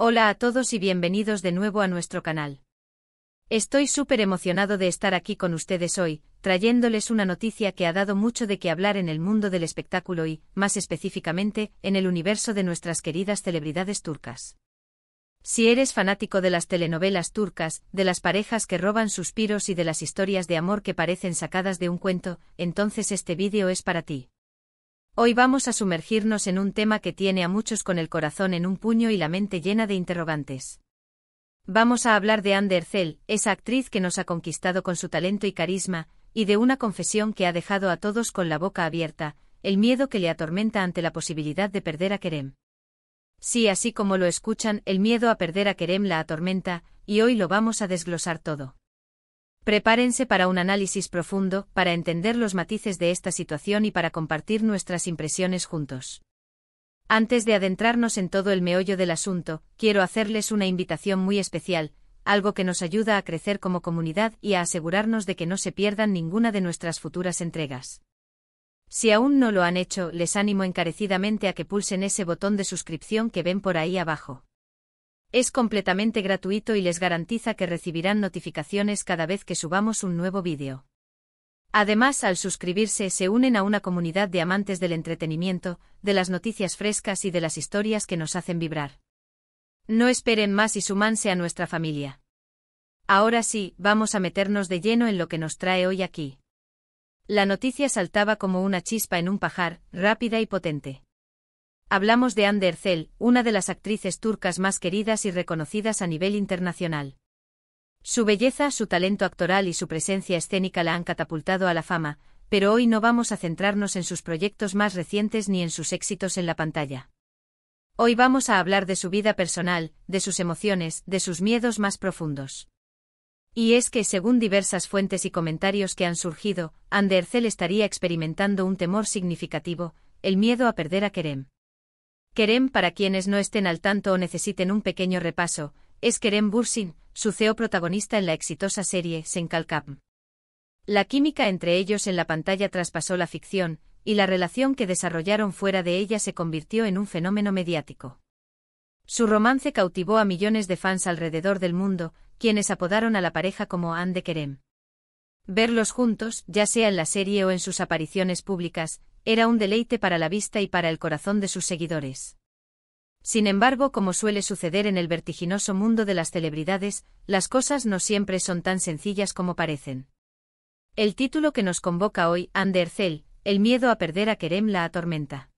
Hola a todos y bienvenidos de nuevo a nuestro canal. Estoy súper emocionado de estar aquí con ustedes hoy, trayéndoles una noticia que ha dado mucho de qué hablar en el mundo del espectáculo y, más específicamente, en el universo de nuestras queridas celebridades turcas. Si eres fanático de las telenovelas turcas, de las parejas que roban suspiros y de las historias de amor que parecen sacadas de un cuento, entonces este vídeo es para ti. Hoy vamos a sumergirnos en un tema que tiene a muchos con el corazón en un puño y la mente llena de interrogantes. Vamos a hablar de Hande Erçel, esa actriz que nos ha conquistado con su talento y carisma, y de una confesión que ha dejado a todos con la boca abierta, el miedo que le atormenta ante la posibilidad de perder a Kerem. Sí, así como lo escuchan, el miedo a perder a Kerem la atormenta, y hoy lo vamos a desglosar todo. Prepárense para un análisis profundo, para entender los matices de esta situación y para compartir nuestras impresiones juntos. Antes de adentrarnos en todo el meollo del asunto, quiero hacerles una invitación muy especial, algo que nos ayuda a crecer como comunidad y a asegurarnos de que no se pierdan ninguna de nuestras futuras entregas. Si aún no lo han hecho, les animo encarecidamente a que pulsen ese botón de suscripción que ven por ahí abajo. Es completamente gratuito y les garantiza que recibirán notificaciones cada vez que subamos un nuevo vídeo. Además, al suscribirse se unen a una comunidad de amantes del entretenimiento, de las noticias frescas y de las historias que nos hacen vibrar. No esperen más y súmanse a nuestra familia. Ahora sí, vamos a meternos de lleno en lo que nos trae hoy aquí. La noticia saltaba como una chispa en un pajar, rápida y potente. Hablamos de Hande Erçel, una de las actrices turcas más queridas y reconocidas a nivel internacional. Su belleza, su talento actoral y su presencia escénica la han catapultado a la fama, pero hoy no vamos a centrarnos en sus proyectos más recientes ni en sus éxitos en la pantalla. Hoy vamos a hablar de su vida personal, de sus emociones, de sus miedos más profundos. Y es que, según diversas fuentes y comentarios que han surgido, Hande Erçel estaría experimentando un temor significativo, el miedo a perder a Kerem. Kerem, para quienes no estén al tanto o necesiten un pequeño repaso, es Kerem Bürsin, su CEO protagonista en la exitosa serie Sen Kalkam. La química entre ellos en la pantalla traspasó la ficción, y la relación que desarrollaron fuera de ella se convirtió en un fenómeno mediático. Su romance cautivó a millones de fans alrededor del mundo, quienes apodaron a la pareja como Hande Kerem. Verlos juntos, ya sea en la serie o en sus apariciones públicas, era un deleite para la vista y para el corazón de sus seguidores. Sin embargo, como suele suceder en el vertiginoso mundo de las celebridades, las cosas no siempre son tan sencillas como parecen. El título que nos convoca hoy, Hande Erçel, el miedo a perder a Kerem la atormenta.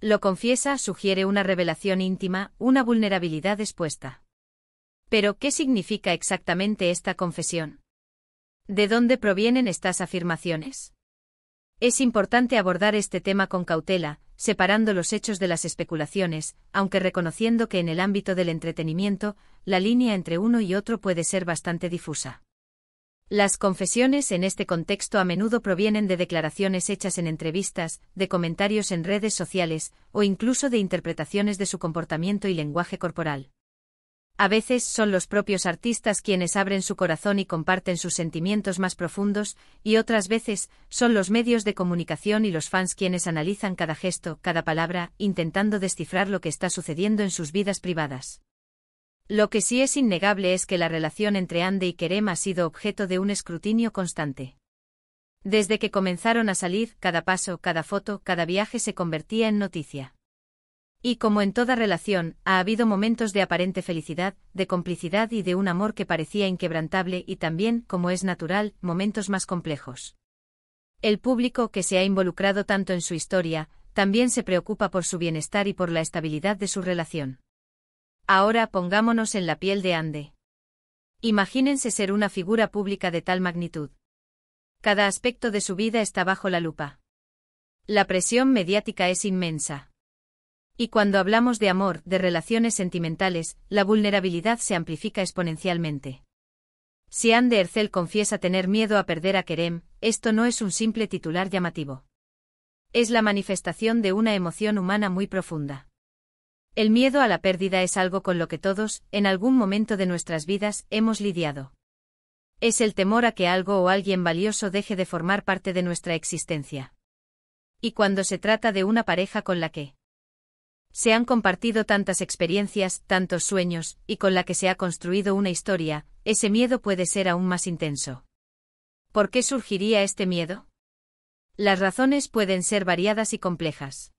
Lo confiesa, sugiere una revelación íntima, una vulnerabilidad expuesta. Pero, ¿qué significa exactamente esta confesión? ¿De dónde provienen estas afirmaciones? Es importante abordar este tema con cautela, separando los hechos de las especulaciones, aunque reconociendo que en el ámbito del entretenimiento, la línea entre uno y otro puede ser bastante difusa. Las confesiones en este contexto a menudo provienen de declaraciones hechas en entrevistas, de comentarios en redes sociales, o incluso de interpretaciones de su comportamiento y lenguaje corporal. A veces son los propios artistas quienes abren su corazón y comparten sus sentimientos más profundos, y otras veces son los medios de comunicación y los fans quienes analizan cada gesto, cada palabra, intentando descifrar lo que está sucediendo en sus vidas privadas. Lo que sí es innegable es que la relación entre Hande y Kerem ha sido objeto de un escrutinio constante. Desde que comenzaron a salir, cada paso, cada foto, cada viaje se convertía en noticia. Y como en toda relación, ha habido momentos de aparente felicidad, de complicidad y de un amor que parecía inquebrantable y también, como es natural, momentos más complejos. El público que se ha involucrado tanto en su historia, también se preocupa por su bienestar y por la estabilidad de su relación. Ahora pongámonos en la piel de Hande. Imagínense ser una figura pública de tal magnitud. Cada aspecto de su vida está bajo la lupa. La presión mediática es inmensa. Y cuando hablamos de amor, de relaciones sentimentales, la vulnerabilidad se amplifica exponencialmente. Si Hande Erçel confiesa tener miedo a perder a Kerem, esto no es un simple titular llamativo. Es la manifestación de una emoción humana muy profunda. El miedo a la pérdida es algo con lo que todos, en algún momento de nuestras vidas, hemos lidiado. Es el temor a que algo o alguien valioso deje de formar parte de nuestra existencia. Y cuando se trata de una pareja con la que Se han compartido tantas experiencias, tantos sueños, y con la que se ha construido una historia, ese miedo puede ser aún más intenso. ¿Por qué surgiría este miedo? Las razones pueden ser variadas y complejas.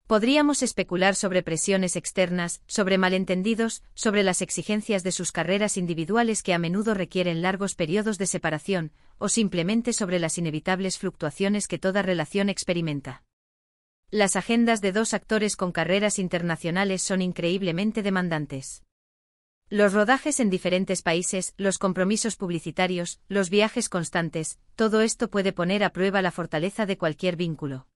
Podríamos especular sobre presiones externas, sobre malentendidos, sobre las exigencias de sus carreras individuales que a menudo requieren largos periodos de separación, o simplemente sobre las inevitables fluctuaciones que toda relación experimenta. Las agendas de dos actores con carreras internacionales son increíblemente demandantes. Los rodajes en diferentes países, los compromisos publicitarios, los viajes constantes, todo esto puede poner a prueba la fortaleza de cualquier vínculo.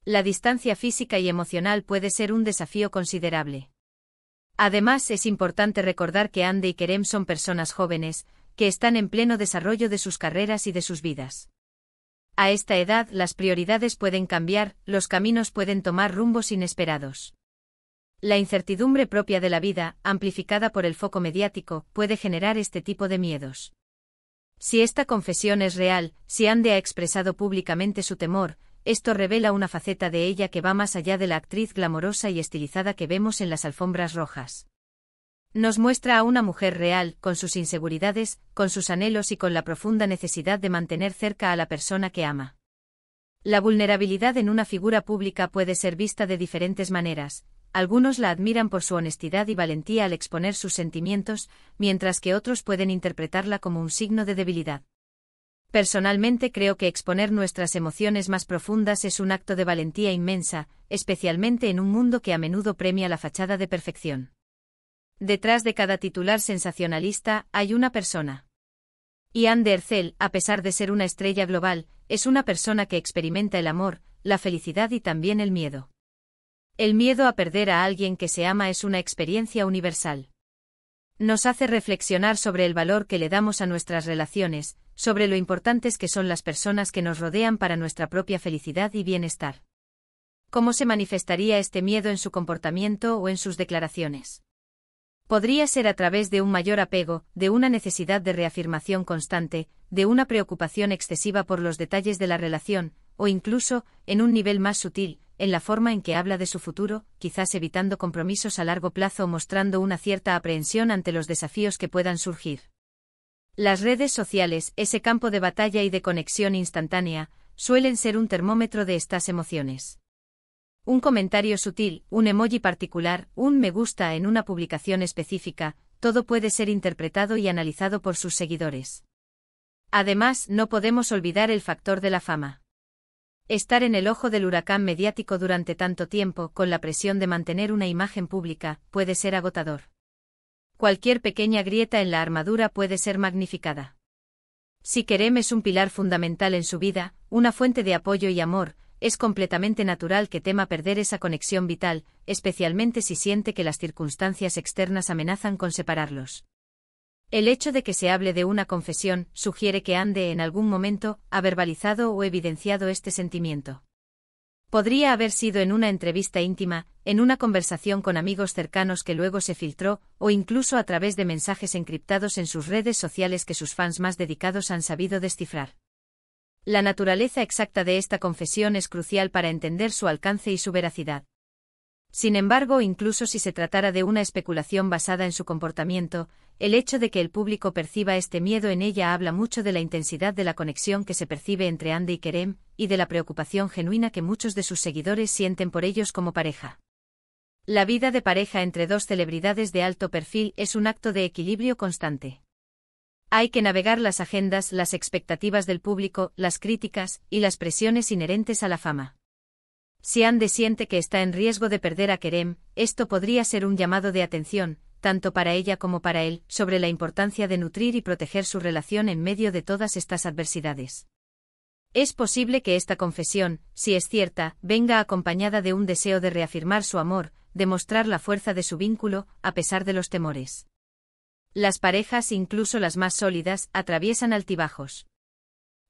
La distancia física y emocional puede ser un desafío considerable. Además, es importante recordar que Andy y Kerem son personas jóvenes, que están en pleno desarrollo de sus carreras y de sus vidas. A esta edad, las prioridades pueden cambiar, los caminos pueden tomar rumbos inesperados. La incertidumbre propia de la vida, amplificada por el foco mediático, puede generar este tipo de miedos. Si esta confesión es real, si Andy ha expresado públicamente su temor, esto revela una faceta de ella que va más allá de la actriz glamorosa y estilizada que vemos en las alfombras rojas. Nos muestra a una mujer real, con sus inseguridades, con sus anhelos y con la profunda necesidad de mantener cerca a la persona que ama. La vulnerabilidad en una figura pública puede ser vista de diferentes maneras. Algunos la admiran por su honestidad y valentía al exponer sus sentimientos, mientras que otros pueden interpretarla como un signo de debilidad. Personalmente creo que exponer nuestras emociones más profundas es un acto de valentía inmensa, especialmente en un mundo que a menudo premia la fachada de perfección. Detrás de cada titular sensacionalista hay una persona. Ian Derzel, a pesar de ser una estrella global, es una persona que experimenta el amor, la felicidad y también el miedo. El miedo a perder a alguien que se ama es una experiencia universal. Nos hace reflexionar sobre el valor que le damos a nuestras relaciones, sobre lo importantes que son las personas que nos rodean para nuestra propia felicidad y bienestar. ¿Cómo se manifestaría este miedo en su comportamiento o en sus declaraciones? Podría ser a través de un mayor apego, de una necesidad de reafirmación constante, de una preocupación excesiva por los detalles de la relación, o incluso, en un nivel más sutil, en la forma en que habla de su futuro, quizás evitando compromisos a largo plazo o mostrando una cierta aprehensión ante los desafíos que puedan surgir. Las redes sociales, ese campo de batalla y de conexión instantánea, suelen ser un termómetro de estas emociones. Un comentario sutil, un emoji particular, un me gusta en una publicación específica, todo puede ser interpretado y analizado por sus seguidores. Además, no podemos olvidar el factor de la fama. Estar en el ojo del huracán mediático durante tanto tiempo, con la presión de mantener una imagen pública, puede ser agotador. Cualquier pequeña grieta en la armadura puede ser magnificada. Si Kerem es un pilar fundamental en su vida, una fuente de apoyo y amor, es completamente natural que tema perder esa conexión vital, especialmente si siente que las circunstancias externas amenazan con separarlos. El hecho de que se hable de una confesión sugiere que Andy en algún momento ha verbalizado o evidenciado este sentimiento. Podría haber sido en una entrevista íntima, en una conversación con amigos cercanos que luego se filtró, o incluso a través de mensajes encriptados en sus redes sociales que sus fans más dedicados han sabido descifrar. La naturaleza exacta de esta confesión es crucial para entender su alcance y su veracidad. Sin embargo, incluso si se tratara de una especulación basada en su comportamiento, el hecho de que el público perciba este miedo en ella habla mucho de la intensidad de la conexión que se percibe entre Andy y Kerem, y de la preocupación genuina que muchos de sus seguidores sienten por ellos como pareja. La vida de pareja entre dos celebridades de alto perfil es un acto de equilibrio constante. Hay que navegar las agendas, las expectativas del público, las críticas y las presiones inherentes a la fama. Si Andy siente que está en riesgo de perder a Kerem, esto podría ser un llamado de atención, tanto para ella como para él, sobre la importancia de nutrir y proteger su relación en medio de todas estas adversidades. Es posible que esta confesión, si es cierta, venga acompañada de un deseo de reafirmar su amor, de mostrar la fuerza de su vínculo, a pesar de los temores. Las parejas, incluso las más sólidas, atraviesan altibajos.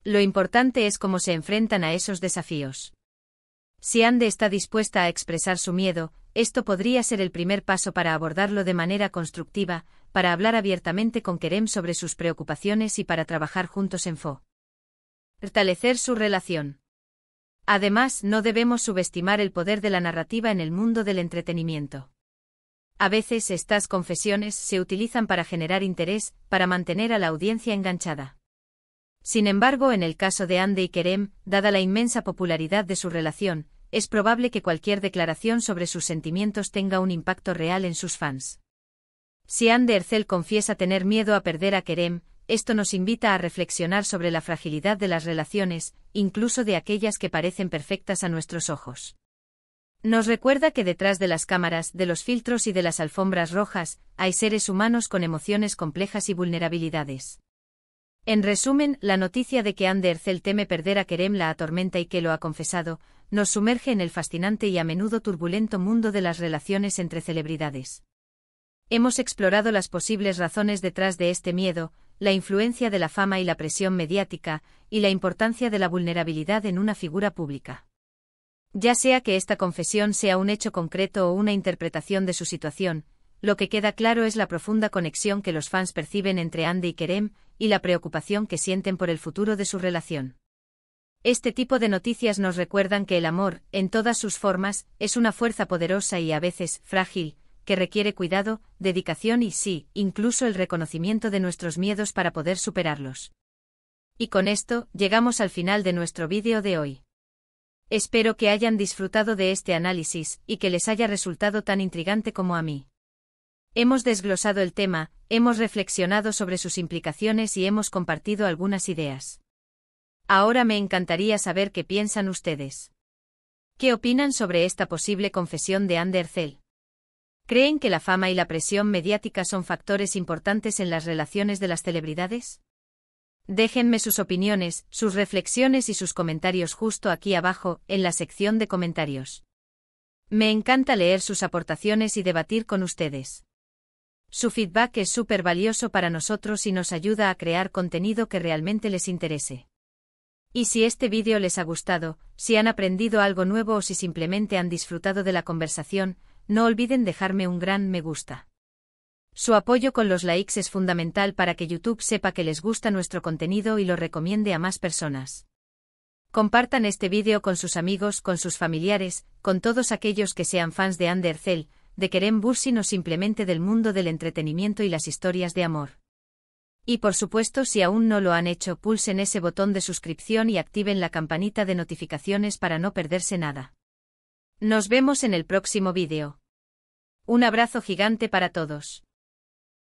Lo importante es cómo se enfrentan a esos desafíos. Si Andy está dispuesta a expresar su miedo, esto podría ser el primer paso para abordarlo de manera constructiva, para hablar abiertamente con Kerem sobre sus preocupaciones y para trabajar juntos en fortalecer su relación. Además, no debemos subestimar el poder de la narrativa en el mundo del entretenimiento. A veces estas confesiones se utilizan para generar interés, para mantener a la audiencia enganchada. Sin embargo, en el caso de Hande y Kerem, dada la inmensa popularidad de su relación, es probable que cualquier declaración sobre sus sentimientos tenga un impacto real en sus fans. Si Hande Erçel confiesa tener miedo a perder a Kerem, esto nos invita a reflexionar sobre la fragilidad de las relaciones, incluso de aquellas que parecen perfectas a nuestros ojos. Nos recuerda que detrás de las cámaras, de los filtros y de las alfombras rojas, hay seres humanos con emociones complejas y vulnerabilidades. En resumen, la noticia de que Hande Erçel teme perder a Kerem la atormenta y que lo ha confesado, nos sumerge en el fascinante y a menudo turbulento mundo de las relaciones entre celebridades. Hemos explorado las posibles razones detrás de este miedo, la influencia de la fama y la presión mediática, y la importancia de la vulnerabilidad en una figura pública. Ya sea que esta confesión sea un hecho concreto o una interpretación de su situación, lo que queda claro es la profunda conexión que los fans perciben entre Hande y Kerem, y la preocupación que sienten por el futuro de su relación. Este tipo de noticias nos recuerdan que el amor, en todas sus formas, es una fuerza poderosa y a veces frágil, que requiere cuidado, dedicación y sí, incluso el reconocimiento de nuestros miedos para poder superarlos. Y con esto, llegamos al final de nuestro vídeo de hoy. Espero que hayan disfrutado de este análisis, y que les haya resultado tan intrigante como a mí. Hemos desglosado el tema, hemos reflexionado sobre sus implicaciones y hemos compartido algunas ideas. Ahora me encantaría saber qué piensan ustedes. ¿Qué opinan sobre esta posible confesión de Hande Erçel? ¿Creen que la fama y la presión mediática son factores importantes en las relaciones de las celebridades? Déjenme sus opiniones, sus reflexiones y sus comentarios justo aquí abajo, en la sección de comentarios. Me encanta leer sus aportaciones y debatir con ustedes. Su feedback es súper valioso para nosotros y nos ayuda a crear contenido que realmente les interese. Y si este vídeo les ha gustado, si han aprendido algo nuevo o si simplemente han disfrutado de la conversación, no olviden dejarme un gran me gusta. Su apoyo con los likes es fundamental para que YouTube sepa que les gusta nuestro contenido y lo recomiende a más personas. Compartan este vídeo con sus amigos, con sus familiares, con todos aquellos que sean fans de Hande Erçel, de Kerem Bürsin o simplemente del mundo del entretenimiento y las historias de amor. Y por supuesto, si aún no lo han hecho, pulsen ese botón de suscripción y activen la campanita de notificaciones para no perderse nada. Nos vemos en el próximo vídeo. Un abrazo gigante para todos.